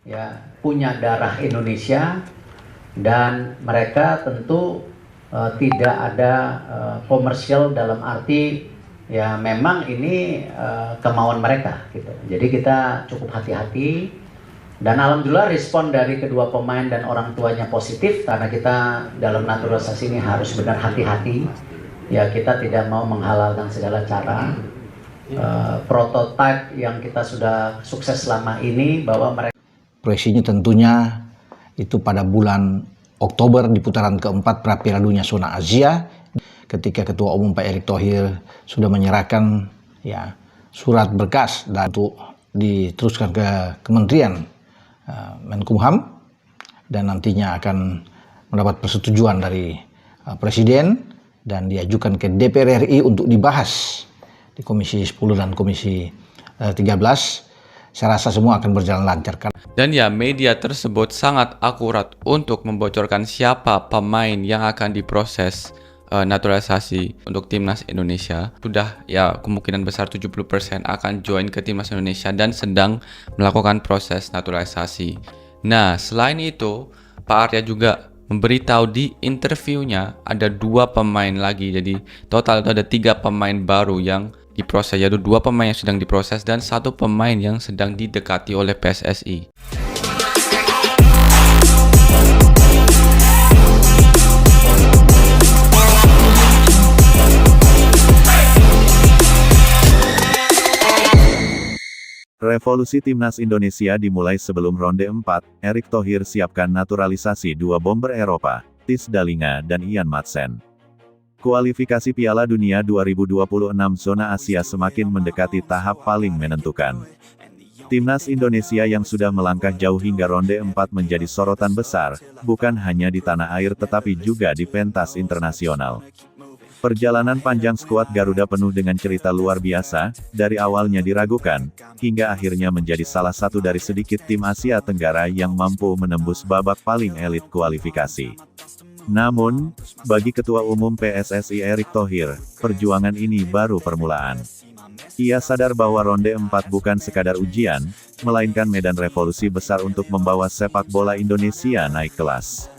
ya punya darah Indonesia, dan mereka tentu tidak ada komersial dalam arti ya memang ini kemauan mereka gitu. Jadi kita cukup hati-hati, dan alhamdulillah respon dari kedua pemain dan orang tuanya positif, karena kita dalam naturalisasi ini harus benar hati-hati. Ya kita tidak mau menghalalkan segala cara. Prototipe yang kita sudah sukses selama ini bahwa mereka proyeksinya tentunya itu pada bulan Oktober di putaran keempat Piala Dunia Zona Asia, ketika Ketua Umum Pak Erick Thohir sudah menyerahkan ya surat berkas dan untuk diteruskan ke Kementerian Menkumham, dan nantinya akan mendapat persetujuan dari Presiden dan diajukan ke DPR RI untuk dibahas di Komisi 10 dan Komisi 13. Saya rasa semua akan berjalan lancar. Dan ya, media tersebut sangat akurat untuk membocorkan siapa pemain yang akan diproses naturalisasi untuk timnas Indonesia. Sudah ya kemungkinan besar 70% akan join ke timnas Indonesia dan sedang melakukan proses naturalisasi. Nah, selain itu, Pak Arya juga memberitahu di interviewnya ada 2 pemain lagi. Jadi total itu ada 3 pemain baru yang diproses, yaitu 2 pemain yang sedang diproses dan 1 pemain yang sedang didekati oleh PSSI. Revolusi Timnas Indonesia dimulai sebelum ronde 4, Erick Thohir siapkan naturalisasi 2 bomber Eropa, Theis Dallinga dan Ian Maatsen. Kualifikasi Piala Dunia 2026 zona Asia semakin mendekati tahap paling menentukan. Timnas Indonesia yang sudah melangkah jauh hingga ronde 4 menjadi sorotan besar, bukan hanya di tanah air tetapi juga di pentas internasional. Perjalanan panjang skuad Garuda penuh dengan cerita luar biasa, dari awalnya diragukan, hingga akhirnya menjadi salah satu dari sedikit tim Asia Tenggara yang mampu menembus babak paling elit kualifikasi. Namun, bagi Ketua Umum PSSI Erick Thohir, perjuangan ini baru permulaan. Ia sadar bahwa ronde 4 bukan sekadar ujian, melainkan medan revolusi besar untuk membawa sepak bola Indonesia naik kelas.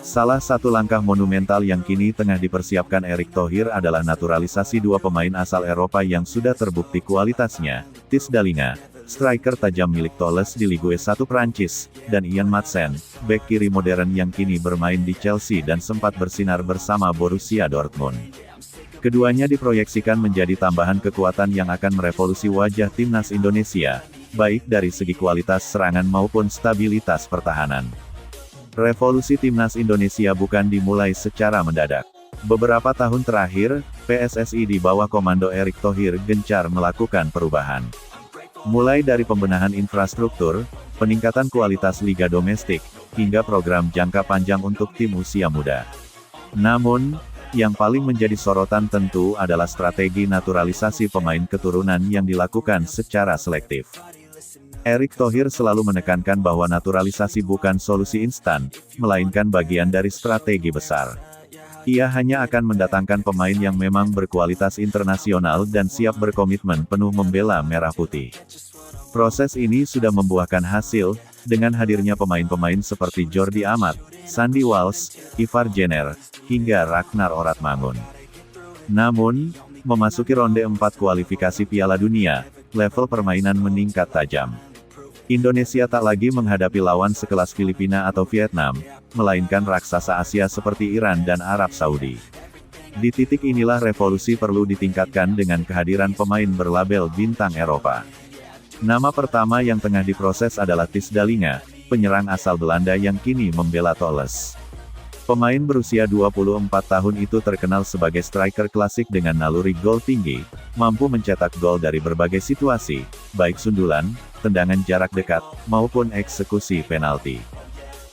Salah satu langkah monumental yang kini tengah dipersiapkan Erick Thohir adalah naturalisasi 2 pemain asal Eropa yang sudah terbukti kualitasnya, Theis Dallinga, striker tajam milik Toulouse di Ligue 1 Prancis, dan Ian Maatsen, bek kiri modern yang kini bermain di Chelsea dan sempat bersinar bersama Borussia Dortmund. Keduanya diproyeksikan menjadi tambahan kekuatan yang akan merevolusi wajah timnas Indonesia, baik dari segi kualitas serangan maupun stabilitas pertahanan. Revolusi timnas Indonesia bukan dimulai secara mendadak. Beberapa tahun terakhir, PSSI di bawah komando Erick Thohir gencar melakukan perubahan. Mulai dari pembenahan infrastruktur, peningkatan kualitas liga domestik, hingga program jangka panjang untuk tim usia muda. Namun, yang paling menjadi sorotan tentu adalah strategi naturalisasi pemain keturunan yang dilakukan secara selektif. Erick Thohir selalu menekankan bahwa naturalisasi bukan solusi instan, melainkan bagian dari strategi besar. Ia hanya akan mendatangkan pemain yang memang berkualitas internasional dan siap berkomitmen penuh membela merah putih. Proses ini sudah membuahkan hasil, dengan hadirnya pemain-pemain seperti Jordi Amat, Sandy Walsh, Ivar Jenner, hingga Ragnar Oratmangun. Namun, memasuki ronde 4 kualifikasi Piala Dunia, level permainan meningkat tajam. Indonesia tak lagi menghadapi lawan sekelas Filipina atau Vietnam, melainkan raksasa Asia seperti Iran dan Arab Saudi. Di titik inilah revolusi perlu ditingkatkan dengan kehadiran pemain berlabel bintang Eropa. Nama pertama yang tengah diproses adalah Theis Dallinga, penyerang asal Belanda yang kini membela Toulouse. Pemain berusia 24 tahun itu terkenal sebagai striker klasik dengan naluri gol tinggi, mampu mencetak gol dari berbagai situasi, baik sundulan, tendangan jarak dekat, maupun eksekusi penalti.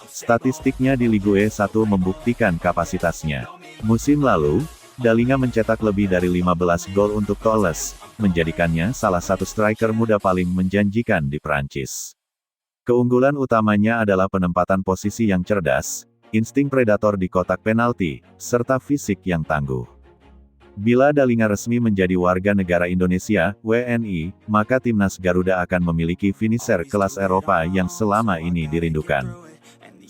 Statistiknya di Ligue 1 membuktikan kapasitasnya. Musim lalu, Dallinga mencetak lebih dari 15 gol untuk Toulouse, menjadikannya salah satu striker muda paling menjanjikan di Prancis. Keunggulan utamanya adalah penempatan posisi yang cerdas, insting predator di kotak penalti, serta fisik yang tangguh. Bila Dalinga resmi menjadi warga negara Indonesia, WNI, maka timnas Garuda akan memiliki finisher kelas Eropa yang selama ini dirindukan.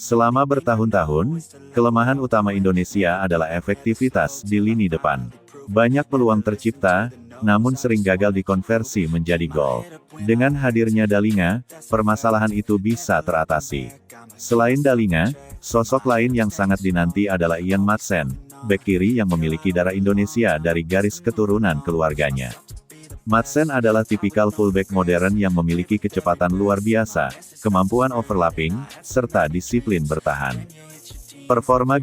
Selama bertahun-tahun, kelemahan utama Indonesia adalah efektivitas di lini depan. Banyak peluang tercipta, namun sering gagal dikonversi menjadi gol. Dengan hadirnya Dalinga, permasalahan itu bisa teratasi. Selain Dalinga, sosok lain yang sangat dinanti adalah Ian Madsen, bek kiri yang memiliki darah Indonesia dari garis keturunan keluarganya. Madsen adalah tipikal fullback modern yang memiliki kecepatan luar biasa, kemampuan overlapping, serta disiplin bertahan. Performa